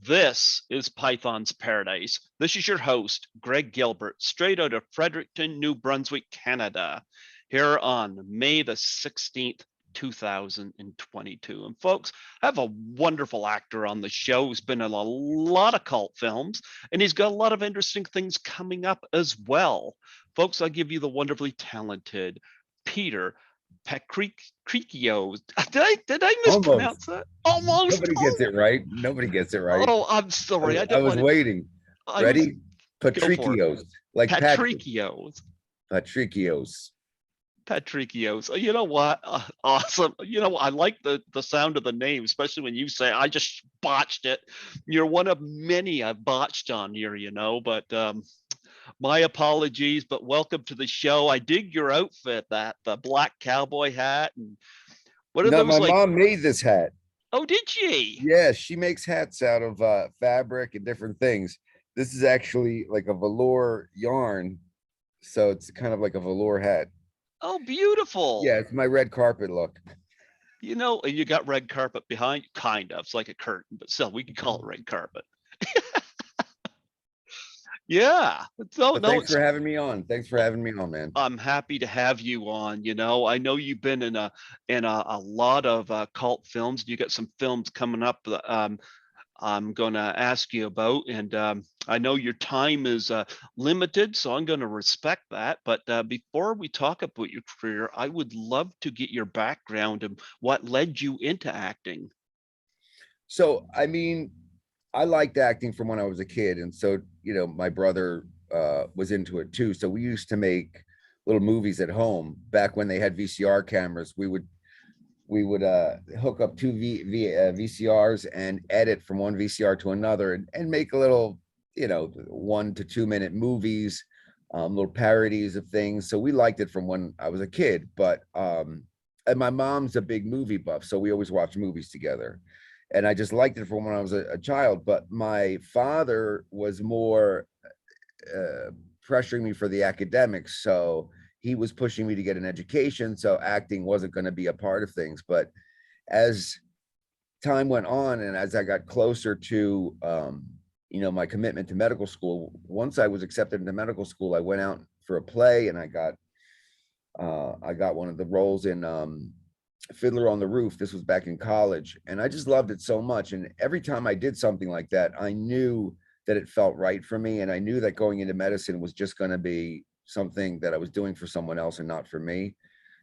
This is Python's Paradise. This is your host, Greg Gilbert, straight out of Fredericton, New Brunswick, Canada, here on May the 16th, 2022. And folks, I have a wonderful actor on the show who's been in a lot of cult films, and he's got a lot of interesting things coming up as well. Folks, I'll give you the wonderfully talented Peter Patrikios. Did I Almost. mispronounce that? Almost. Nobody gets it right. Nobody gets it right. Oh, I'm sorry. I I don't was want to. waiting. I was Ready? Go for it. Patrikios, like Patrick. Patrikios. Patrikios. Patrikios. You know what? Awesome. I like the sound of the name, especially when you say I just botched it. You're one of many I've botched on here, but my apologies, but welcome to the show. I dig your outfit, the black cowboy hat, and what are No, those my like? mom made this hat. Oh, did she? Yeah, she makes hats out of fabric and different things. This is actually like a velour yarn, so it's kind of like a velour hat. Oh, beautiful. Yeah, it's my red carpet look. You got red carpet behind, kind of. It's like a curtain, but still, we can call it red carpet. Yeah. No, But no, thanks for having me on. Thanks for having me on, man. I'm happy to have you on. I know you've been in a lot of cult films. You got some films coming up that I'm going to ask you about, and I know your time is limited, so I'm going to respect that. But before we talk about your career, I would love to get your background and what led you into acting. So, I mean, I liked acting from when I was a kid, and so my brother was into it too. So we used to make little movies at home back when they had VCR cameras. We would hook up two VCRs and edit from one VCR to another, and make a little 1 to 2 minute movies, little parodies of things. So we liked it from when I was a kid. But and my mom's a big movie buff, so we always watched movies together, and I just liked it from when I was a child. But my father was more pressuring me for the academics, so he was pushing me to get an education, so acting wasn't going to be a part of things. But as time went on, and as I got closer to my commitment to medical school, once I was accepted into medical school, I went out for a play, and I got one of the roles in Fiddler on the Roof. This was back in college, and I just loved it so much. And every time I did something like that, I knew that it felt right for me, and I knew that going into medicine was just going to be something that I was doing for someone else and not for me.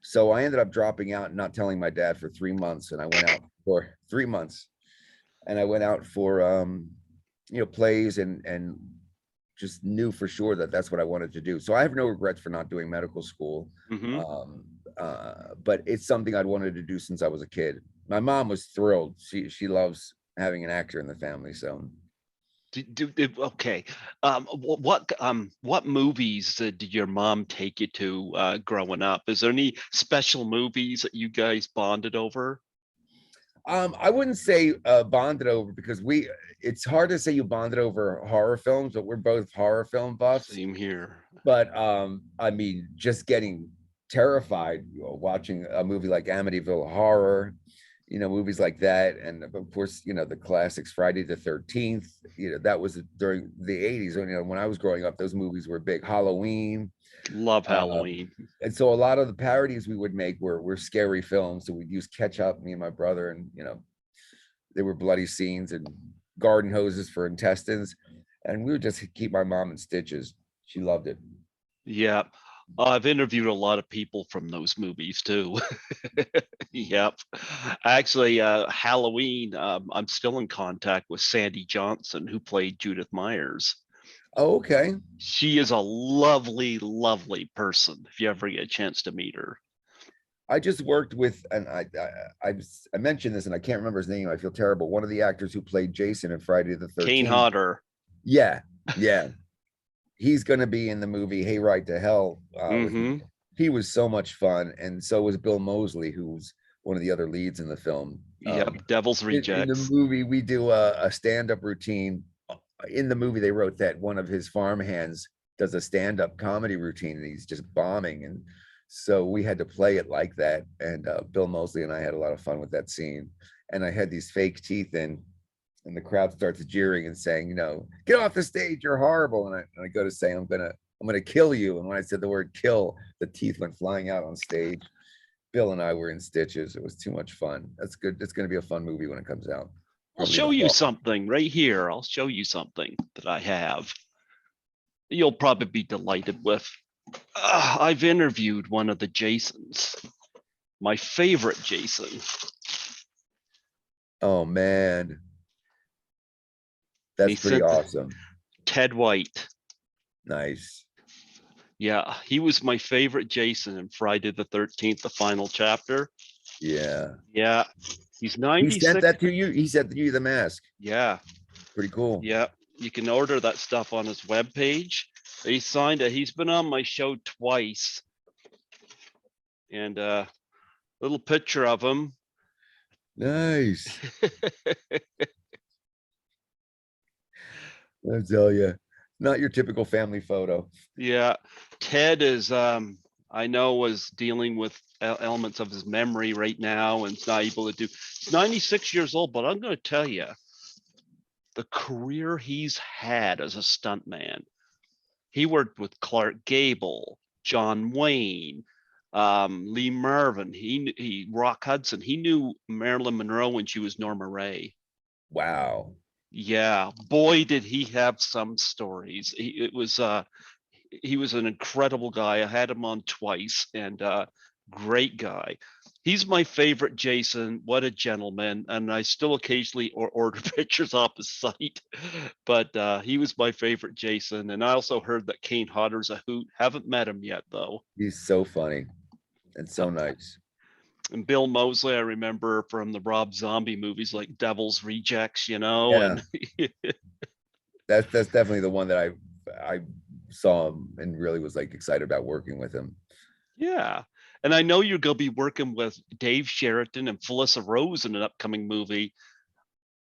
So I ended up dropping out and not telling my dad for 3 months, and I went out for 3 months, and I went out for plays, and just knew for sure that that's what I wanted to do. So I have no regrets for not doing medical school. Mm-hmm. But it's something I'd wanted to do since I was a kid. My mom was thrilled. She loves having an actor in the family. So Okay. What movies did your mom take you to growing up? Is there any special movies that you guys bonded over? I wouldn't say bonded over, because it's hard to say you bonded over horror films, but we're both horror film buffs. Same here. But I mean, just getting terrified watching a movie like Amityville Horror, movies like that. And of course, the classics, Friday the 13th, that was during the 80s. When I was growing up, those movies were big. Halloween. Love Halloween. And so a lot of the parodies we would make were scary films. So we'd use ketchup, me and my brother, and there were bloody scenes and garden hoses for intestines. And we would just keep my mom in stitches. She loved it. Yeah. I've interviewed a lot of people from those movies too. Yep. Actually, Halloween, I'm still in contact with Sandy Johnson, who played Judith Myers. Oh, okay. She is a lovely, lovely person if you ever get a chance to meet her. I just worked with, and I mentioned this, and I can't remember his name. I feel terrible. One of the actors who played Jason in Friday the 13th. Kane Hodder. Yeah. He's going to be in the movie Hayride to Hell. He was so much fun, and so was Bill Moseley, who's one of the other leads in the film. Yep, Devil's Rejects. In the movie, we do a stand-up routine. In the movie, they wrote that one of his farmhands does a stand-up comedy routine, and he's just bombing, and so we had to play it like that. And Bill Moseley and I had a lot of fun with that scene. And I had these fake teeth in, and the crowd starts jeering and saying, get off the stage, you're horrible. And I go to say, I'm gonna kill you. And when I said the word kill, the teeth went flying out on stage. Bill and I were in stitches. It was too much fun. That's good. It's gonna be a fun movie when it comes out. I'll Probably the show you fall. something right here. I'll show you something that I have. You'll probably be delighted with. I've interviewed one of the Jasons, my favorite Jason. Oh man, And that's he pretty said awesome. Ted White. Nice. Yeah, he was my favorite Jason in Friday the 13th, the final chapter. Yeah. Yeah, he's He sent 96. that to you. He sent you the mask. Yeah, Pretty cool. yeah. You can order that stuff on his webpage. He signed it. He's been on my show twice. And little picture of him. Nice. I tell you, not your typical family photo. Yeah, Ted is I know was dealing with elements of his memory right now and is not able to do. He's 96 years old, but I'm going to tell you the career he's had as a stuntman. He worked with Clark Gable, John Wayne, Lee Marvin, he Rock Hudson. He knew Marilyn Monroe when she was Norma Ray. Wow. Yeah, boy, did he have some stories. He was an incredible guy. I had him on twice, and great guy. He's my favorite Jason. What a gentleman! And I still occasionally order pictures off his site, but he was my favorite Jason. And I also heard that Kane Hodder's a hoot. Haven't met him yet though. He's so funny and so nice. And Bill Moseley, I remember from the Rob Zombie movies like Devil's Rejects, Yeah, and that's definitely the one that I saw him and really was like excited about working with him. yeah. And I know you're going to be working with Dave Sheraton and Felissa Rose in an upcoming movie.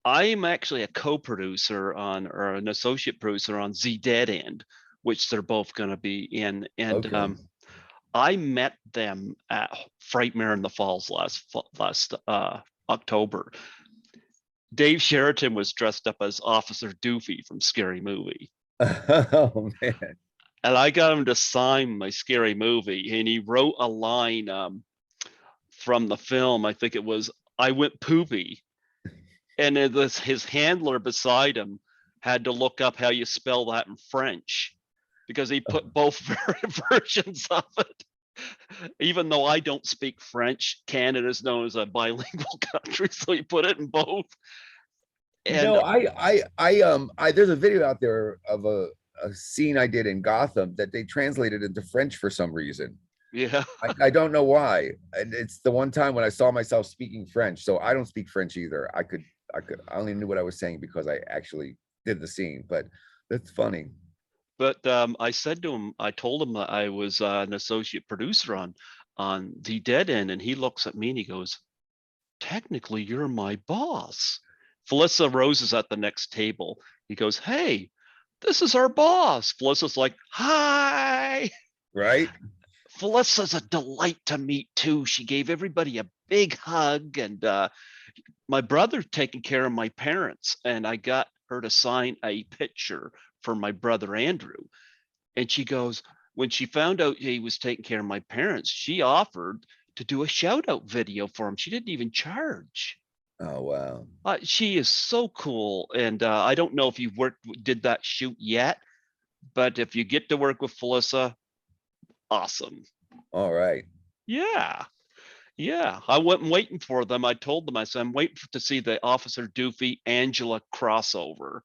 I'm actually a co-producer on, or an associate producer on Z Dead End, which they're both going to be in. And Okay. I met them at Frightmare in the Falls last October. Dave Sheraton was dressed up as Officer Doofy from Scary Movie. Oh man. And I got him to sign my Scary Movie, and he wrote a line from the film. I think it was, "I went poopy," and his handler beside him had to look up how you spell that in French because he put both versions of it. Even though I don't speak French, Canada is known as a bilingual country, so he put it in both. And There's a video out there of a scene I did in Gotham that they translated into French for some reason. yeah, I don't know why. And it's the one time when I saw myself speaking French. So I don't speak French either. I only knew what I was saying because I actually did the scene, but that's funny. but I said to him, I told him that I was an associate producer on The Dead End, and he looks at me and he goes, "Technically, you're my boss." Felissa Rose is at the next table. He goes, "Hey, this is our boss." Felissa's like, "Hi." Right? Felissa's a delight to meet too. She gave everybody a big hug, and my brother taking care of my parents, and I got her to sign a picture for my brother Andrew. And she goes, when she found out he was taking care of my parents, she offered to do a shout out video for him. She didn't even charge. Oh wow. She is so cool, and I don't know if you did that shoot yet, but if you get to work with Felissa, awesome. All right. Yeah. Yeah, I wasn't waiting for them. I told them, I said, I'm waiting to see the Officer Doofy Angela crossover.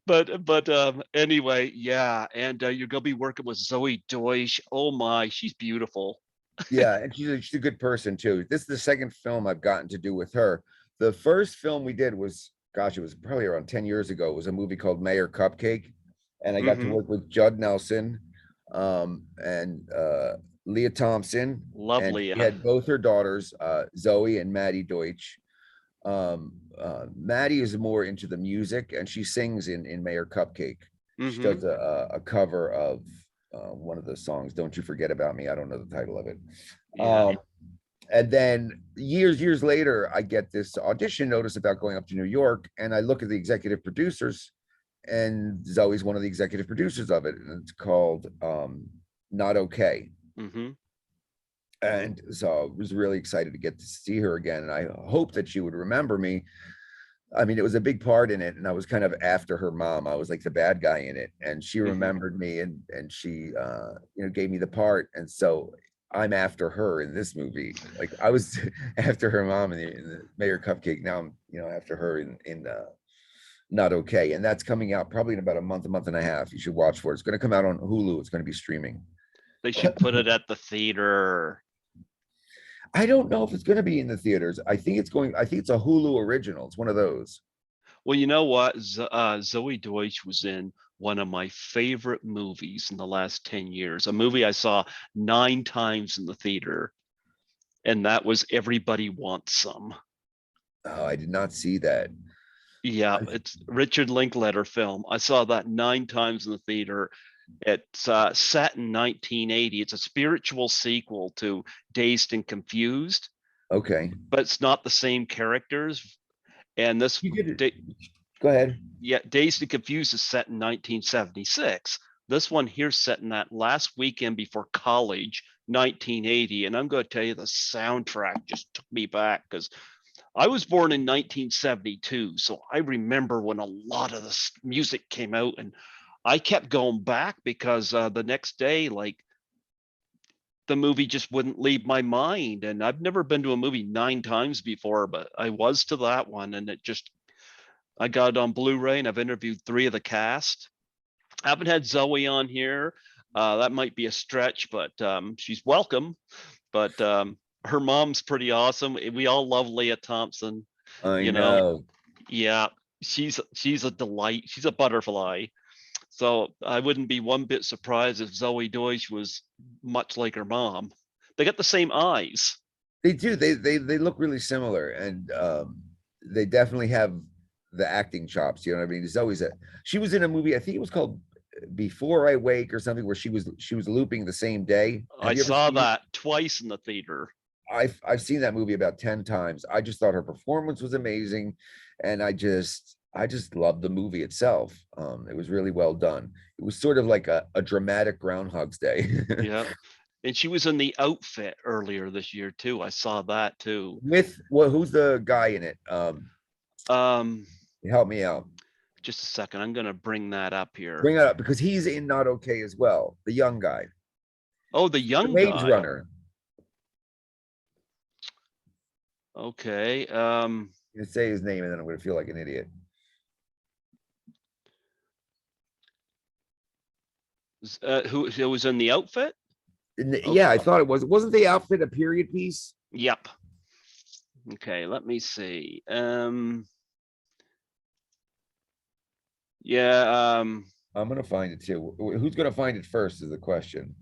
but anyway, yeah, and you're gonna be working with Zoey Deutch. Oh my, she's beautiful. Yeah, and she's a good person too. This is the second film I've gotten to do with her. The first film we did was, gosh, it was probably around 10 years ago. It was a movie called Mayor Cupcake. And I got to Hmm. work with Judd Nelson and Leah Thompson. And Lovely. she had both her daughters, Zoe and Maddie Deutsch. Maddie is more into the music and she sings in Mayor Cupcake. She Hmm. does a cover of one of the songs, "Don't You Forget About Me." I don't know the title of it. Yeah. And then years later, I get this audition notice about going up to New York, and I look at the executive producers, and Zoe's one of the executive producers of it, and it's called Not Okay. Mm-hmm. And so I was really excited to get to see her again, and I hope that she would remember me. I mean, it was a big part in it, and I was kind of after her mom. I was like the bad guy in it, and she Mm-hmm. remembered me, and she gave me the part. And so I'm after her in this movie. Like I was after her mom in the Mayor Cupcake. Now I'm after her in Not Okay, and that's coming out probably in about a month and a half. You should watch for it. It's going to come out on Hulu. It's going to be streaming. They should put it at the theater. I don't know if it's going to be in the theaters. I think it's a Hulu original. It's one of those. Well, you know what? Zoey Deutch was in one of my favorite movies in the last 10 years, a movie I saw 9 times in the theater, and that was Everybody Wants Some. Oh, I did not see that. Yeah, it's Richard Linklater film. I saw that 9 times in the theater. It's set in 1980. It's a spiritual sequel to Dazed and Confused, Okay. but it's not the same characters. And this, You did it. Go ahead. yeah, Dazed and Confused is set in 1976. This one here set in that last weekend before college, 1980. And I'm going to tell you, the soundtrack just took me back because I was born in 1972. So I remember when a lot of this music came out, and I kept going back because the next day, like, the movie just wouldn't leave my mind. And I've never been to a movie 9 times before, but I was to that one, and I got it on Blu-ray, and I've interviewed 3 of the cast. I haven't had Zoe on here. That might be a stretch, but she's welcome. But her mom's pretty awesome. We all love Leah Thompson. I You know, know. yeah, she's a delight. She's a butterfly. So I wouldn't be one bit surprised if Zoey Deutch was much like her mom. They got the same eyes. They do. They look really similar, and they definitely have the acting chops. You know what I mean? She was in a movie. I think it was called Before I Wake or something, where she was looping the same day. I Have you ever saw seen it? that twice in the theater. I've seen that movie about 10 times. I just thought her performance was amazing, and I just loved the movie itself. It was really well done. It was sort of like a dramatic Groundhog's Day. Yeah. And she was in The Outfit earlier this year too. I saw that too. With who's the guy in it? Um, Help me out. just a second. I'm gonna bring that up here. Bring it up because he's in Not Okay as well. The young guy, Oh, the the young Maze guy. Runner. Okay. I'm gonna say his name and then I'm gonna feel like an idiot. Who was in The Outfit? Yeah, I thought it was. Wasn't the outfit a period piece? Yep. Okay, let me see. Yeah, I'm gonna find it too. Who's gonna find it first is the question.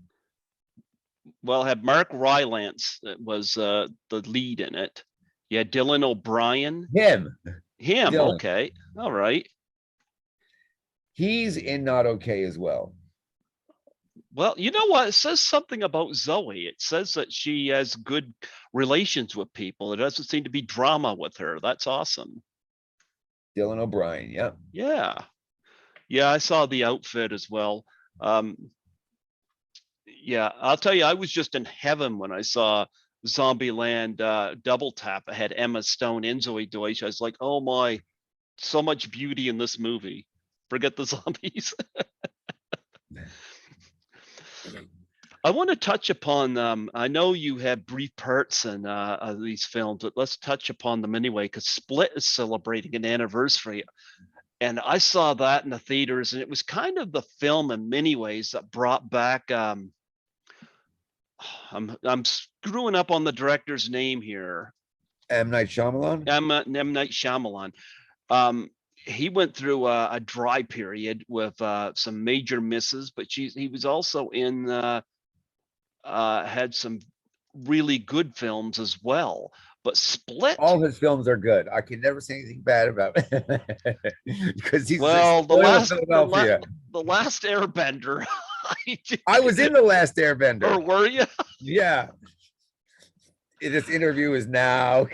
well, had Mark Rylance that was the lead in it. You had Dylan O'Brien. Him. Him, Dylan. okay. All right. He's in Not Okay as well. Well, you know what? It says something about Zoe. It says that she has good relations with people. It doesn't seem to be drama with her. That's awesome. Dylan O'Brien. Yeah. Yeah. Yeah, I saw The Outfit as well. Yeah, I'll tell you, I was just in heaven when I saw Zombieland Double Tap. I had Emma Stone and Zoey Deutch. I was like, oh my, so much beauty in this movie. Forget the zombies. I want to touch upon I know you have brief parts in these films, but let's touch upon them anyway, because Split is celebrating an anniversary. And I saw that in the theaters, and it was kind of the film in many ways that brought back I'm screwing up on the director's name here. M. Night Shyamalan. M. Night Shyamalan. He went through a dry period with some major misses, but he was also in had some really good films as well. But Split, All his films are good. I can never say anything bad about it because he's well, the last Airbender. I was in The Last Airbender. Or were you? Yeah. this interview is now.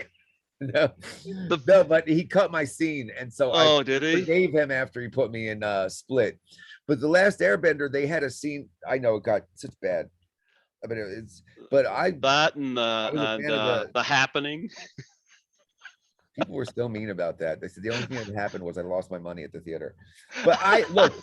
No, The no, but he cut my scene, and so I oh, did he? forgave him after he put me in Split. But the last Airbender, they had a scene. I know it got such bad. I mean, it's. But That I was a fan of the. the happening. People were still mean about that. They said the only thing that happened was I lost my money at the theater. But I look,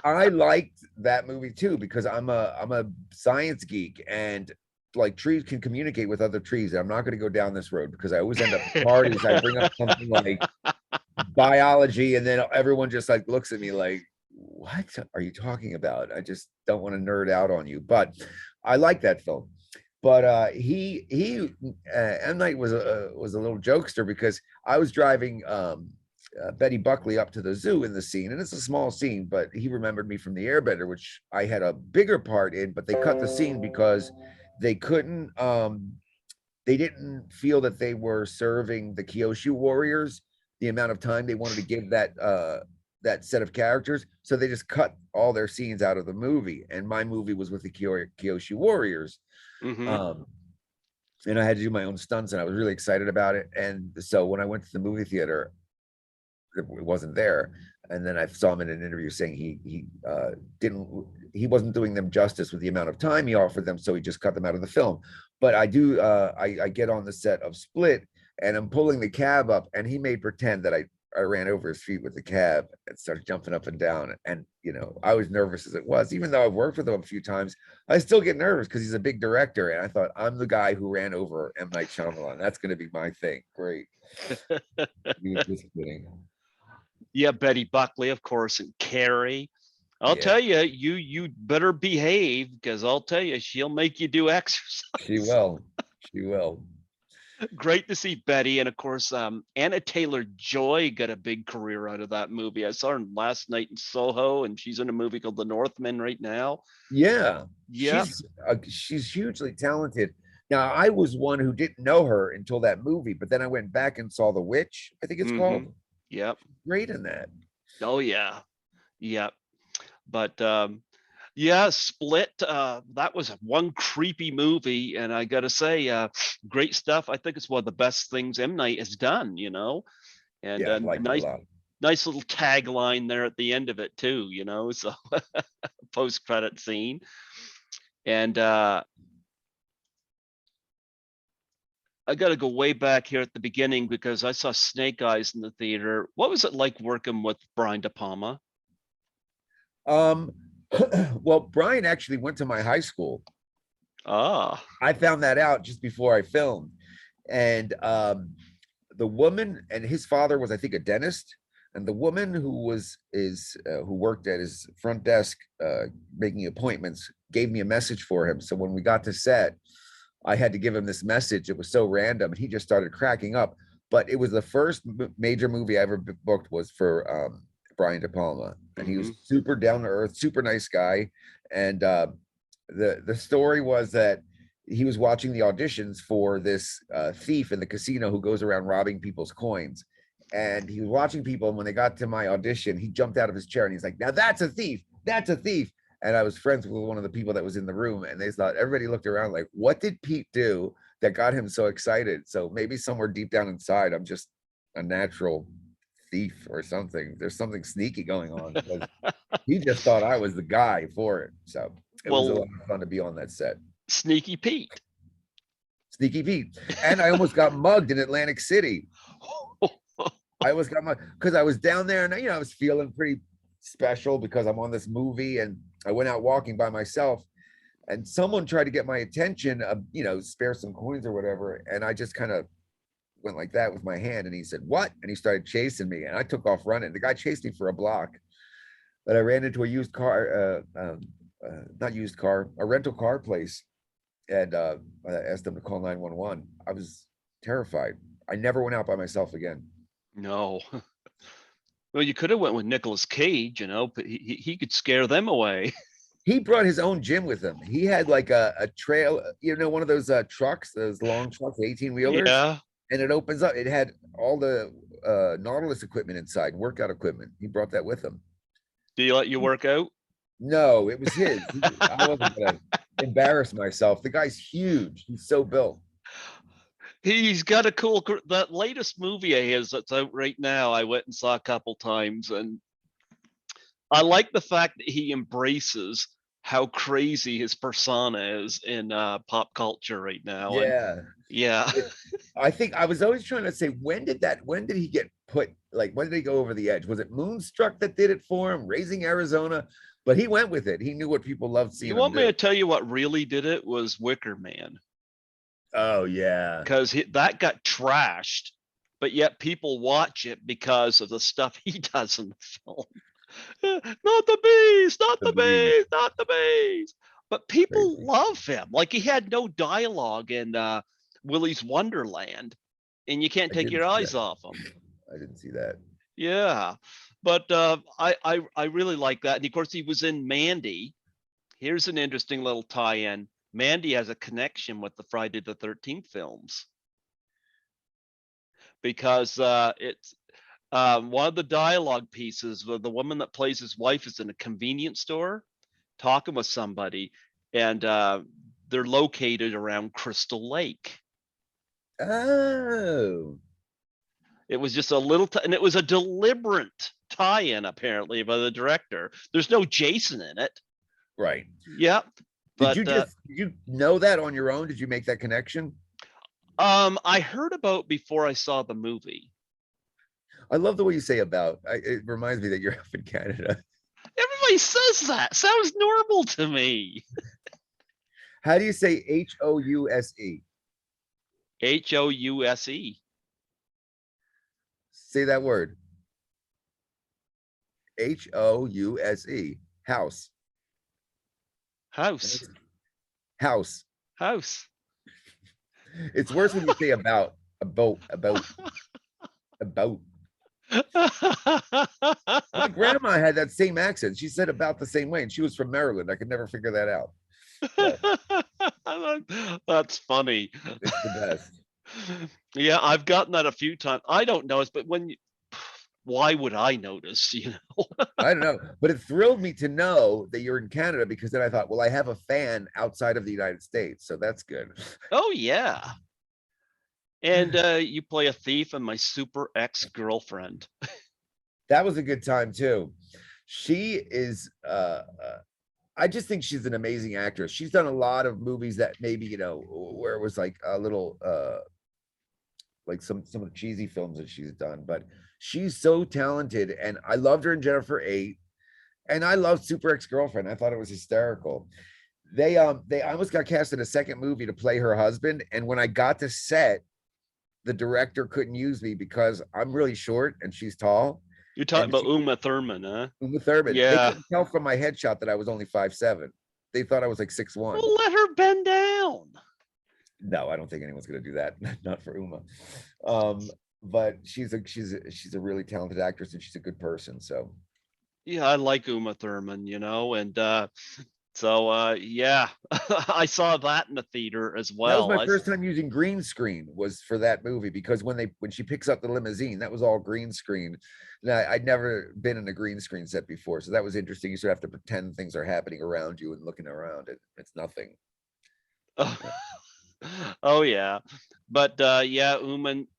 I liked that movie too because I'm a science geek, and like trees can communicate with other trees. And I'm not going to go down this road because I always end up at parties. I bring up something like biology, and then everyone just like looks at me like, "What are you talking about?" I just don't want to nerd out on you, but I like that film. But M Night was a little jokester because I was driving Betty Buckley up to the zoo in the scene, and it's a small scene, but he remembered me from the Airbender, which I had a bigger part in, but they cut the scene because they couldn't they didn't feel that they were serving the Kyoshu warriors the amount of time they wanted to give that set of characters, so they just cut all their scenes out of the movie, and my movie was with the Kyoshu warriors. Mm-hmm. And I had to do my own stunts, and I was really excited about it. And so when I went to the movie theater, it wasn't there. And then I saw him in an interview saying he wasn't doing them justice with the amount of time he offered them, so he just cut them out of the film. But I do I get on the set of Split, and I'm pulling the cab up, and he made pretend that I ran over his feet with the cab and started jumping up and down. And, I was nervous as it was, even though I've worked with him a few times, I still get nervous because he's a big director. And I thought, I'm the guy who ran over M. Night Shyamalan. That's going to be my thing. Great. He was just kidding. Yeah, Betty Buckley, of course, and Carrie. I'll Yeah. tell you, you better behave because I'll tell you, she'll make you do exercise. She will. She will. Great to see Betty, and of course, Anna Taylor-Joy got a big career out of that movie. I saw her last night in Soho, and she's in a movie called The Northman right now. Yeah, Yeah. she's hugely talented. Now, I was one who didn't know her until that movie, but then I went back and saw The Witch, I think it's called. Yep. Great in that. Oh yeah. Yep. But yeah, Split, that was one creepy movie, and I gotta say, great stuff. I think it's one of the best things M. Night has done, and Yeah, I liked it a lot. nice little tagline there at the end of it too, so post-credit scene. And I gotta go way back here at the beginning because I saw Snake Eyes in the theater. What was it like working with Brian De Palma? Well, Brian actually went to my high school. Ah. I found that out just before I filmed. And the woman, and his father was, I think, a dentist. And the woman who worked at his front desk making appointments gave me a message for him. So when we got to set, I had to give him this message. It was so random, and he just started cracking up. But it was the first major movie I ever booked was for Brian De Palma, and he was super down to earth, super nice guy. And the story was that he was watching the auditions for this thief in the casino who goes around robbing people's coins. And he was watching people, and when they got to my audition, he jumped out of his chair and he's like, "Now that's a thief! That's a thief!" And I was friends with one of the people that was in the room, and they thought, everybody looked around like, what did Pete do that got him so excited? So maybe somewhere deep down inside, I'm just a natural thief or something. There's something sneaky going on because he just thought I was the guy for it. So it was a lot of fun to be on that set. Sneaky Pete. Sneaky Pete. And I almost got mugged in Atlantic City. I almost got mugged because I was down there, and I was feeling pretty special because I'm on this movie, and I went out walking by myself, and someone tried to get my attention, spare some coins or whatever, and I just kind of went like that with my hand, and he said, "What?" And he started chasing me, and I took off running. The guy chased me for a block, but I ran into a used car, not used car, a rental car place, and I asked them to call 911. I was terrified. I never went out by myself again. No. Well, you could have went with Nicolas Cage, but he could scare them away. He brought his own gym with him. He had like a trail, one of those trucks, those long trucks, 18-wheelers. Yeah. And it opens up. It had all the Nautilus equipment inside, workout equipment. He brought that with him. Did he let you work out? No, it was his. I wasn't gonna embarrass myself. The guy's huge. He's so built. He's got a cool. That latest movie of his that's out right now, I went and saw a couple times, and I like the fact that he embraces how crazy his persona is in pop culture right now. And Yeah. yeah, I think I was always trying to say, when did he get put, like, when did he go over the edge? Was it Moonstruck that did it for him, Raising Arizona? But he went with it. He knew what people loved you seeing him want me to do. tell you what really did it was Wicker Man, Oh yeah. because that got trashed, but yet people watch it because of the stuff he does in the film. Not the bees, not The the bees. bees, not the bees. But people Crazy. love him. Like, he had no dialogue in Willy's Wonderland, and you can't I take didn't your see eyes that. off him. I didn't see that. Yeah, but I really like that. And of course, he was in Mandy. Here's an interesting little tie-in. Mandy has a connection with the Friday the 13th films, because it's one of the dialogue pieces where the woman that plays his wife is in a convenience store talking with somebody, and they're located around Crystal Lake. Oh. It was just a little, and it was a deliberate tie-in apparently by the director. There's no Jason in it. Right. Yep. Did But did you know that on your own? Did you make that connection? I heard about before I saw the movie. I love the way you say about. It reminds me that you're up in Canada. Everybody says that. Sounds normal to me. How do you say House? House. Say that word. House. House. House. House. House. It's worse when you say about. About. My grandma had that same accent. She said about the same way, and she was from Maryland. I could never figure that out. But That's funny. it's the best. Yeah, I've gotten that a few times. I don't notice, but why would I notice? I don't know, but it thrilled me to know that you're in Canada, because then I thought, well, I have a fan outside of the United States, so that's good. Oh yeah. And you play a thief and my super ex-girlfriend. That was a good time too. She is I just think she's an amazing actress. She's done a lot of movies that maybe, where it was like a little like some of the cheesy films that she's done, but she's so talented, and I loved her in Jennifer 8, and I loved Super Ex-Girlfriend. I thought it was hysterical. They almost got cast in a second movie to play her husband, and when I got to set, the director couldn't use me because I'm really short and she's tall. You're talking And about Uma Thurman, huh? Uma Thurman, they Yeah. couldn't tell from my headshot that I was only 5'7". They thought I was like 6'1". Well, let her bend down. No, I don't think anyone's gonna do that. Not for Uma. But she's a really talented actress, and she's a good person. So Yeah, I like Uma Thurman, and so yeah, I saw that in the theater as that was well. my first time using green screen, was for that movie, because when she picks up the limousine, that was all green screen. And I'd never been in a green screen set before, so that was interesting. You sort of have to pretend things are happening around you and looking around it. It's nothing. Oh yeah, but yeah,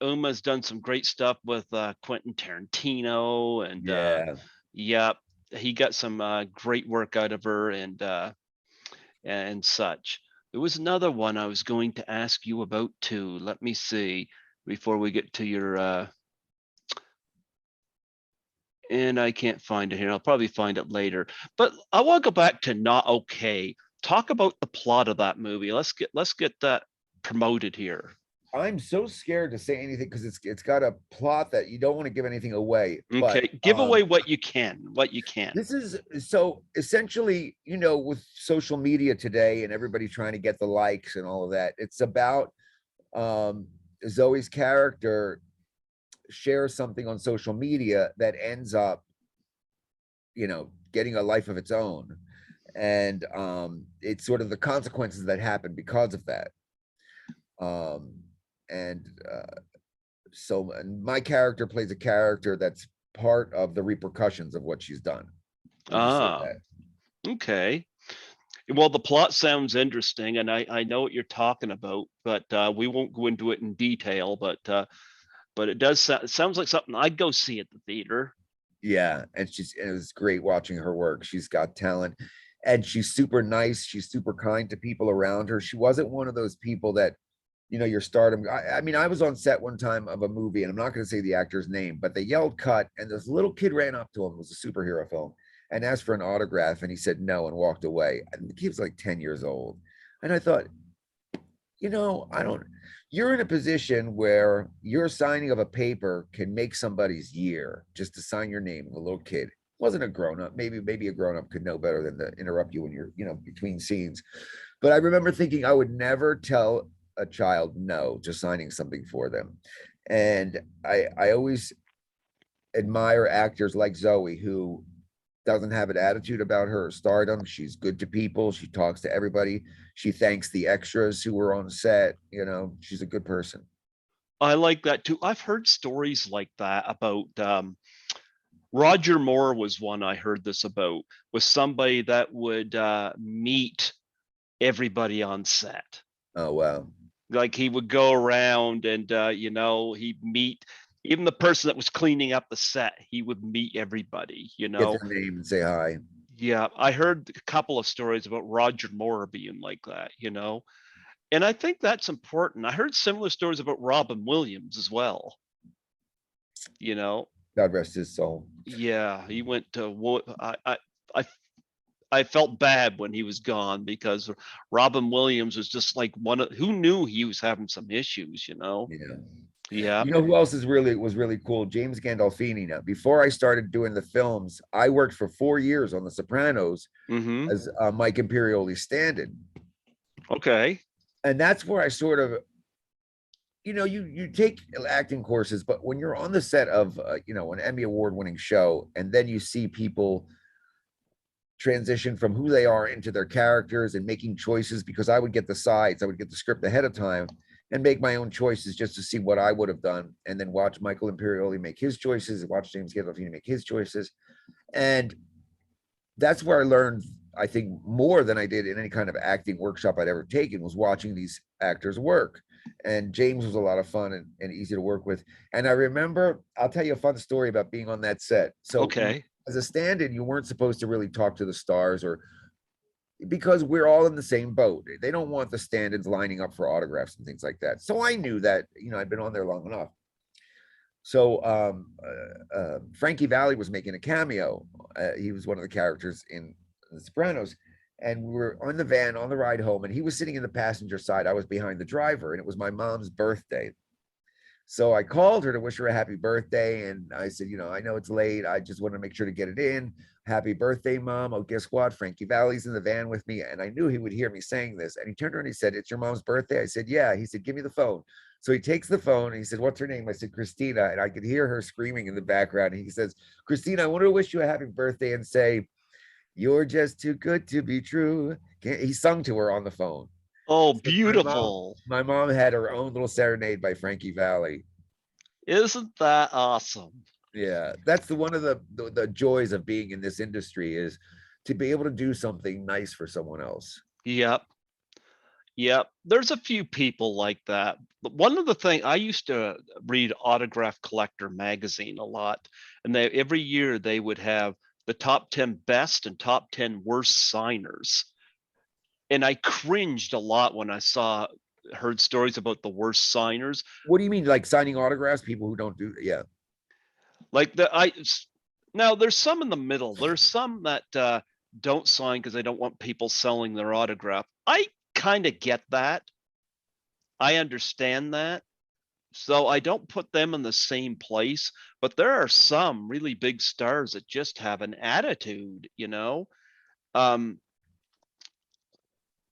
Uma's done some great stuff with Quentin Tarantino, and Yeah. yeah, he got some great work out of her, and such. There was another one I was going to ask you about too. Let me see before we get to your and I can't find it here. I'll probably find it later. But I want to go back to Not Okay. Talk about the plot of that movie. Let's get that promoted here. I'm so scared to say anything because it's got a plot that you don't want to give anything away. But Okay, give away what you can. What you can. this is so essentially, with social media today and everybody trying to get the likes and all of that, it's about Zoe's character shares something on social media that ends up, getting a life of its own. And it's sort of the consequences that happen because of that. So my character plays a character that's part of the repercussions of what she's done. Ah, okay. Well, the plot sounds interesting, and I know what you're talking about, but we won't go into it in detail. But it does sound, it sounds like something I'd go see at the theater. Yeah, and it was great watching her work. She's got talent, and she's super nice. She's super kind to people around her. She wasn't one of those people that, your stardom. I mean, I was on set one time of a movie, and I'm not going to say the actor's name, but they yelled cut, and this little kid ran up to him. It was a superhero film, and asked for an autograph, and he said no and walked away. And the kid was like 10 years old, and I thought, I don't. You're in a position where your signing of a paper can make somebody's year just to sign your name. A little kid wasn't a grown up. Maybe a grown up could know better than to interrupt you when you're between scenes. But I remember thinking I would never tell a child no to signing something for them, and I always admire actors like Zoe who doesn't have an attitude about her stardom. She's good to people. She talks to everybody. She thanks the extras who were on set. She's a good person. I like that too. I've heard stories like that about Roger Moore was one I heard this about, was somebody that would meet everybody on set. Oh, wow. Like he would go around and he'd meet even the person that was cleaning up the set. He would meet everybody. Get their name and say hi. Yeah, I heard a couple of stories about Roger Moore being like that. And I think that's important. I heard similar stories about Robin Williams as well. God rest his soul. Yeah, he went to I felt bad when he was gone because Robin Williams was just like who knew he was having some issues. Yeah. Yeah. Who else was really cool? James Gandolfini. Now, before I started doing the films, I worked for 4 years on The Sopranos as Mike Imperioli's stand-in. Okay. And that's where I sort of, you take acting courses, but when you're on the set of, an Emmy award-winning show, and then you see people transition from who they are into their characters and making choices, because I would get the sides, I would get the script ahead of time and make my own choices just to see what I would have done, and then watch Michael Imperioli make his choices and watch James Gandolfini make his choices. And that's where I learned, I think, more than I did in any kind of acting workshop I'd ever taken, was watching these actors work. And James was a lot of fun and easy to work with. And I remember, I'll tell you a fun story about being on that set. So okay, as a stand-in, you weren't supposed to really talk to the stars, or because we're all in the same boat. They don't want the stand-ins lining up for autographs and things like that. So I knew that, I'd been on there long enough. So Frankie Valli was making a cameo. He was one of the characters in The Sopranos. And we were on the van on the ride home, and he was sitting in the passenger side. I was behind the driver, and it was my mom's birthday. So I called her to wish her a happy birthday. And I said, I know it's late. I just want to make sure to get it in. Happy birthday, Mom. Oh, guess what? Frankie Valli's in the van with me. And I knew he would hear me saying this. And he turned around and he said, "It's your mom's birthday?" I said, "Yeah." He said, "Give me the phone." So he takes the phone and he said, "What's her name?" I said, "Christina." And I could hear her screaming in the background. And he says, "Christina, I want to wish you a happy birthday and say, you're just too good to be true." He sung to her on the phone. Oh, So beautiful. My mom had her own little serenade by Frankie Valli. Isn't that awesome? Yeah, that's one of the joys of being in this industry, is to be able to do something nice for someone else. Yep. Yep. There's a few people like that. But one of the things, I used to read Autograph Collector magazine a lot, and every year they would have the top 10 best and top 10 worst signers. And I cringed a lot when I heard stories about the worst signers. What do you mean, like signing autographs? People who don't do, yeah. Like now there's some in the middle. There's some that don't sign because they don't want people selling their autograph. I kind of get that. I understand that. So I don't put them in the same place, but there are some really big stars that just have an attitude.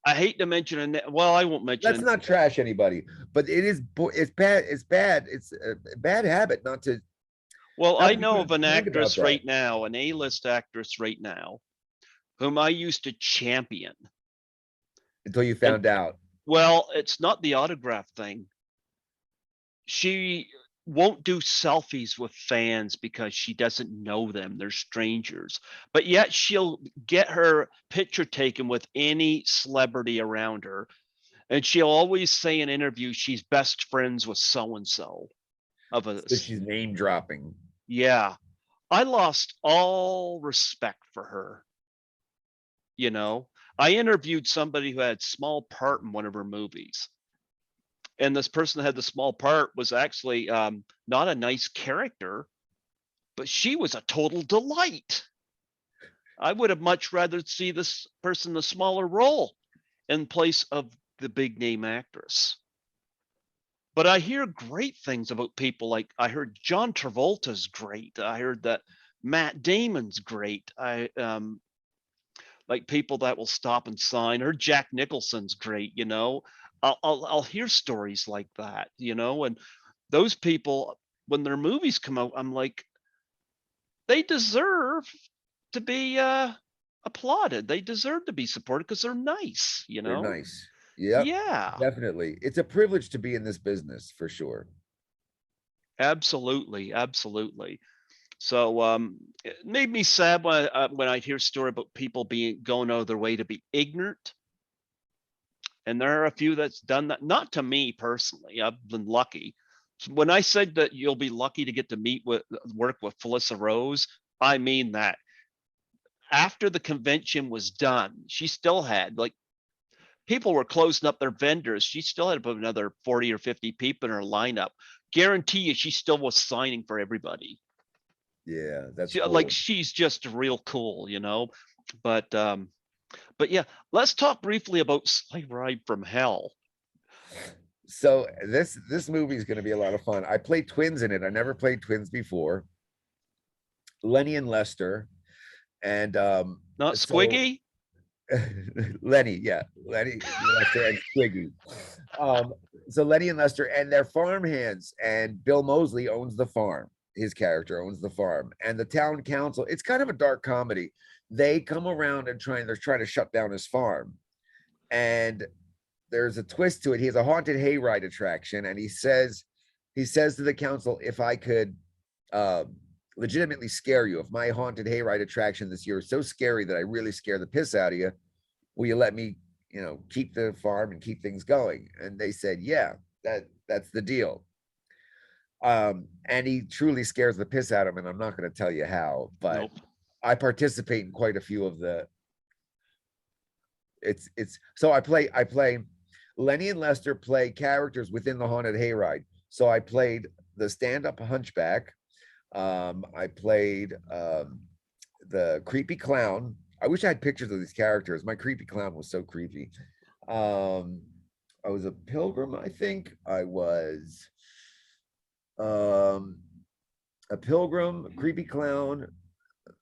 I hate to mention well, I won't mention. Let's not trash anybody, but it's bad. It's bad. It's a bad habit not to. Well, I know of an actress right now, an A-list actress right now, whom I used to champion. Until you found out. Well, it's not the autograph thing. She won't do selfies with fans because she doesn't know them. They're strangers. But yet she'll get her picture taken with any celebrity around her. And she'll always say in interviews she's best friends with so and so of a So she's name dropping. yeah. I lost all respect for her, you know. I interviewed somebody who had small part in one of her movies. And this person that had the small part was actually not a nice character, but she was a total delight. I would have much rather see this person in a smaller role in place of the big name actress. But I hear great things about people. Like I heard John Travolta's great. I heard that Matt Damon's great. I like people that will stop and sign. Or Jack Nicholson's great. You know, I'll hear stories like that. You know, and those people when their movies come out, I'm like, they deserve to be applauded. They deserve to be supported because they're nice. You They're know, nice. Yep, yeah. definitely. It's a privilege to be in this business for sure. Absolutely, absolutely. So it made me sad when I hear story about people being going out of their way to be ignorant. And there are a few that's done that. Not to me personally. I've been lucky. When I said that you'll be lucky to get to work with Felissa Rose, I mean that. After the convention was done, she still had like people were closing up their vendors. She still had about another 40 or 50 people in her lineup. Guarantee you she still was signing for everybody. Yeah, that's Like cool. she's just real cool, you know. But yeah, let's talk briefly about Hayride from Hell. So this movie is going to be a lot of fun. I played twins in it. I never played twins before. Lenny and Lester, and Not so Squiggy? Lenny, yeah, Lenny, Lester, and Squiggy. Um, so Lenny and Lester, and they're farm hands, and Bill Moseley owns the farm. His character owns the farm, and the town council. It's kind of a dark comedy. They come around and they're trying to shut down his farm, and there's a twist to it. He has a haunted hayride attraction, and he says to the council, if I could uh, legitimately scare you, if my haunted hayride attraction this year is so scary that I really scare the piss out of you, will you let me, keep the farm and keep things going? And they said, yeah, that's the deal. And he truly scares the piss out of him, and I'm not going to tell you how, but Nope. I participate in quite a few of the. It's so I play Lenny and Lester play characters within the haunted hayride. So I played the stand-up hunchback. I played the creepy clown. I wish I had pictures of these characters. My creepy clown was so creepy. Um, I was a pilgrim, I think. I was um a pilgrim, a creepy clown,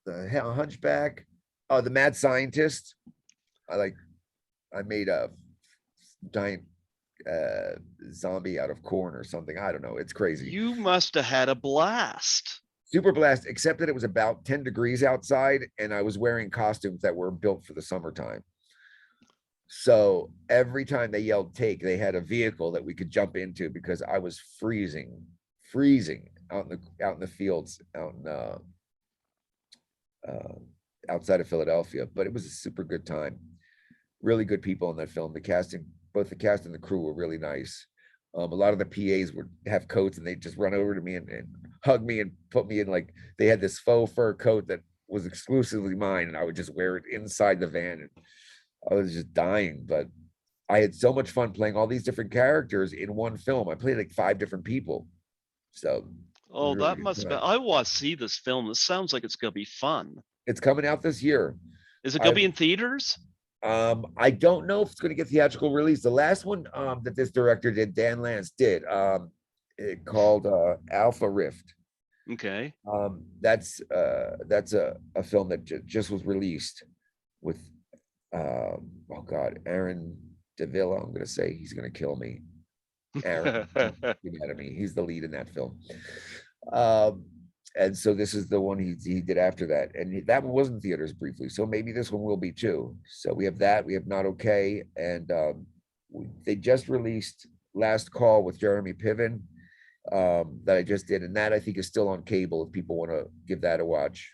the hunchback, the mad scientist. I made a giant zombie out of corn or something. I don't know. It's crazy. You must have had a blast. Super blast, except that it was about 10 degrees outside and I was wearing costumes that were built for the summertime. So every time they yelled take, they had a vehicle that we could jump into because I was freezing out in the fields uh, outside of Philadelphia. But it was a super good time. Really good people in that film. Both the cast and the crew were really nice. A lot of the PAs would have coats and they'd just run over to me and hug me and put me in, like, they had this faux fur coat that was exclusively mine, and I would just wear it inside the van. And I was just dying, but I had so much fun playing all these different characters in one film. I played like 5 different people. So it was Oh, a really that good must have been. time. I want to see this film. This sounds like it's going to be fun. It's coming out this year. Is it going to be I've in theaters? I don't know if it's going to get theatrical release. The last one that this director did, Dan Lance did, it called Alpha Rift. Okay. That's a film that just was released with oh god, Aaron Devilla. I'm going to say he's going to kill me. Aaron, don't get mad at me. He's the lead in that film. Um, and so this is the one he did after that, and that one was in theaters briefly. So maybe this one will be too. So we have that. We have Not Okay, and they just released Last Call with Jeremy Piven. that I just did, and that I think is still on cable if people want to give that a watch.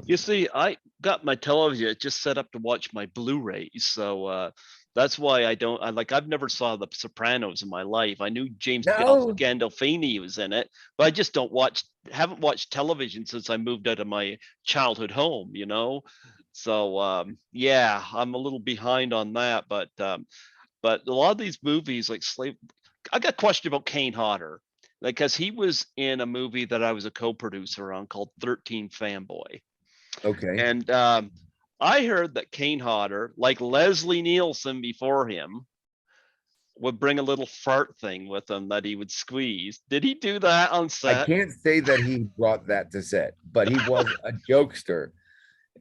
You see, I got my television just set up to watch my Blu-rays, so that's why I've never saw The Sopranos in my life. I knew James No, Gandolfini was in it, but I just haven't watched television since I moved out of my childhood home, you know. So yeah, I'm a little behind on that, but a lot of these movies like Slave, I got a question about Kane Hodder, like because he was in a movie that I was a co-producer on called 13 Fanboy. okay. And I heard that Kane Hodder, like Leslie Nielsen before him, would bring a little fart thing with him that he would squeeze. Did he do that on I set? can't say that he brought that to set, but he was a jokester,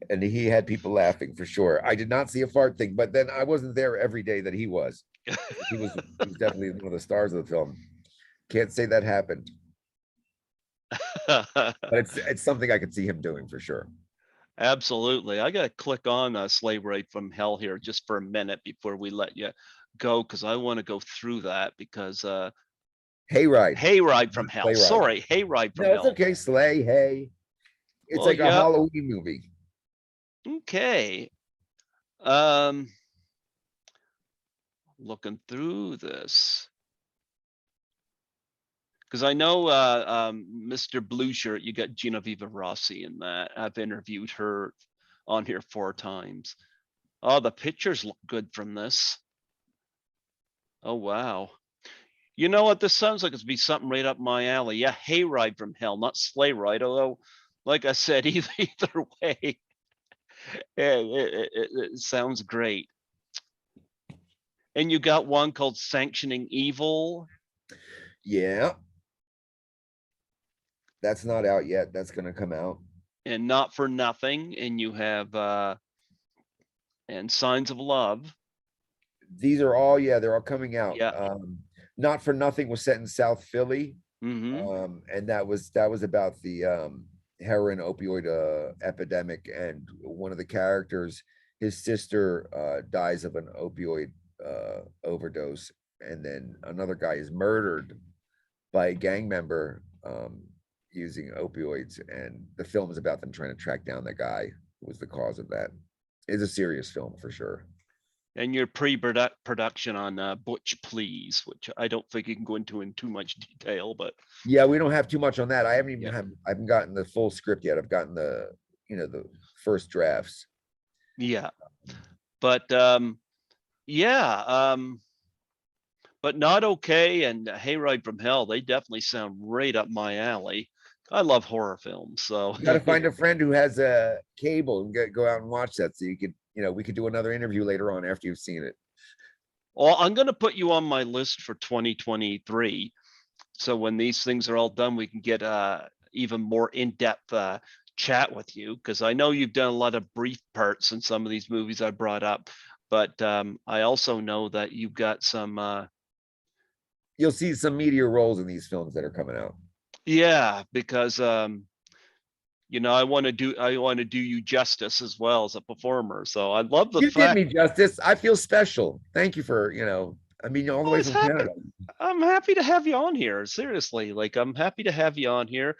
and he had people laughing for sure. I did not see a fart thing, but then I wasn't there every day that he was. He was definitely one of the stars of the film. Can't say that happened, but it's something I could see him doing for sure. Absolutely. I got to click on Slave Ride from Hell here just for a minute before we let you go because I want to go through that because Hayride, Hayride from Hell. sleigh ride. Sorry, Hayride from No, it's Hell. okay. Sleigh, hey. It's Well, like a yeah. Halloween movie. Okay. Um, looking through this because I know Mr. Blue Shirt, you got Genevieve Rossi in that. I've interviewed her on here 4 times. Oh, the pictures look good from this. Oh, wow. You know what? This sounds like it's be something right up my alley. Yeah, Hayride from Hell, not Sleigh Ride. Although, like I said, either way, it sounds great. And you got one called Sanctioning Evil. Yeah, that's not out yet. That's gonna come out. And Not for Nothing. And you have and Signs of Love. These are all, yeah, they're all coming out. Yeah. Not for Nothing was set in South Philly. Mm-hmm. And that was about the heroin opioid epidemic, and one of the characters, his sister dies of an opioid overdose, and then another guy is murdered by a gang member using opioids, and the film is about them trying to track down the guy who was the cause of that. It's a serious film for sure. And your pre-production on Butch Please, which I don't think you can go into in too much detail, but Yeah, we don't have too much on that. I yeah. haven't gotten the full script yet. I've gotten the first drafts. Yeah. But yeah, but Not Okay and Hayride from Hell, they definitely sound right up my alley. I love horror films, so You got to find a friend who has a cable and go out and watch that, so you could, we could do another interview later on after you've seen it. well, I'm gonna put you on my list for 2023. So when these things are all done, we can get even more in-depth chat with you because I know you've done a lot of brief parts in some of these movies I brought up, but I also know that you've got some You'll see some meteor roles in these films that are coming out. yeah, because I want to do you justice as well as a performer. So I love the You did fact me justice. I feel special. Thank you for, I mean, all the I way was from happy. Canada. I'm happy to have you on here. Seriously, like I'm happy to have you on here.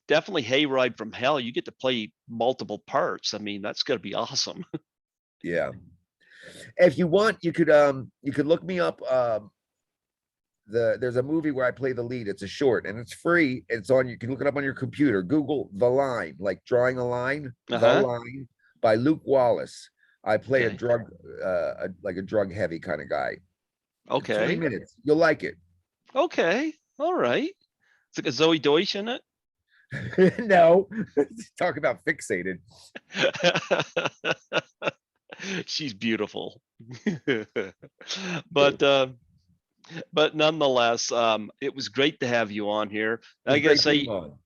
Definitely Hayride from Hell. You get to play multiple parts. I mean, that's gonna be awesome. Yeah. If you want, you could look me up. There's a movie where I play the lead. It's a short and it's free. You can look it up on your computer. Google The Line, like drawing a line, The Uh-huh. Line by Luke Wallace. I play Okay. like a drug heavy kind of guy. 20 Okay. minutes. You'll like it. Okay. All right. It's like a Zoey Deutch in it. No, talk about fixated. She's beautiful. but nonetheless, it was great to have you on here. It was great being on.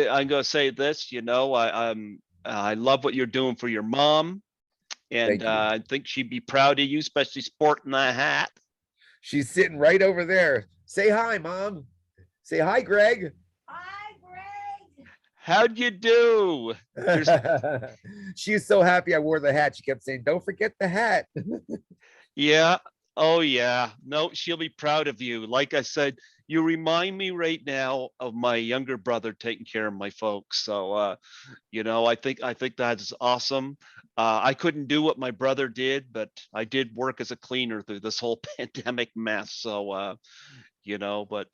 I'm gonna say this. I love what you're doing for your mom, and Thank you. I think she'd be proud of you, especially sporting that hat. She's sitting right over there. Say hi, Mom. Say hi, Greg. Hi, Greg. How'd you do? She's so happy I wore the hat. She kept saying, "Don't forget the hat." Yeah, Oh yeah, no, she'll be proud of you. Like I said, you remind me right now of my younger brother taking care of my folks. So I think that's awesome. I couldn't do what my brother did, but I did work as a cleaner through this whole pandemic mess. So but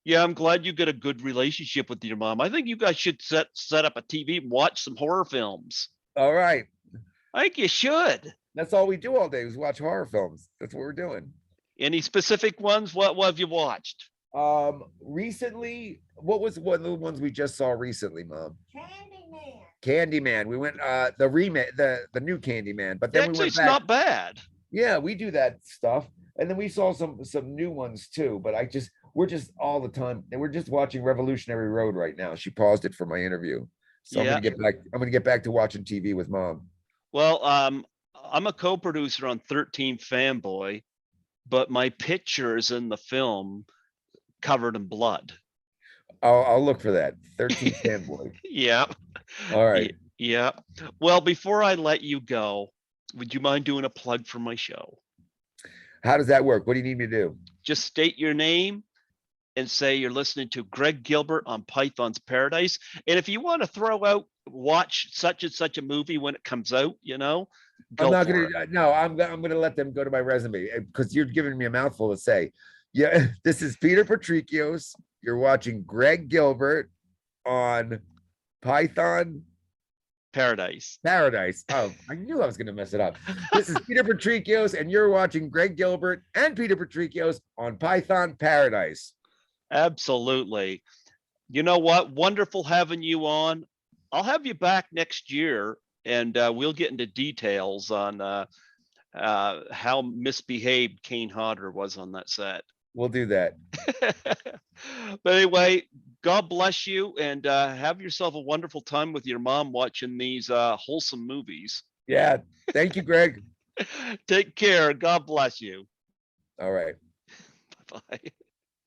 yeah, I'm glad you get a good relationship with your mom. I think you guys should set up a TV and watch some horror films. All right. I think you should. That's all we do all day is watch horror films. That's what we're doing. Any specific ones? What have you watched? Recently, what was one of the ones we just saw recently, Mom? Candyman. Candyman. We went the remake, the new Candyman, but then we Actually, went it's back. not bad. Yeah, we do that stuff. And then we saw some new ones too, but we're just all the time, and we're just watching Revolutionary Road right now. She paused it for my interview. So Yeah. I'm gonna get back to watching TV with Mom. Well, I'm a co-producer on 13 Fanboy, but my picture is in the film covered in blood. I'll look for that. 13 Fanboy. Yeah. All right. Yeah. Well, before I let you go, would you mind doing a plug for my show? How does that work? What do you need me to do? Just state your name and say you're listening to Greg Gilbert on Python's Paradise. And if you want to throw out, watch such and such a movie when it comes out, go I'm not for gonna. it. No, I'm gonna let them go to my resume because you're giving me a mouthful to say. Yeah, this is Peter Patrikios. You're watching Greg Gilbert on Python Paradise. Paradise. Oh, I knew I was gonna mess it up. This is Peter Patrikios, and you're watching Greg Gilbert and Peter Patrikios on Python Paradise. Absolutely. You know what? Wonderful having you on. I'll have you back next year, and we'll get into details on how misbehaved Kane Hodder was on that set. We'll do that. But anyway, God bless you, and have yourself a wonderful time with your mom watching these wholesome movies. Yeah. Thank you, Greg. Take care. God bless you. All right. Bye-bye.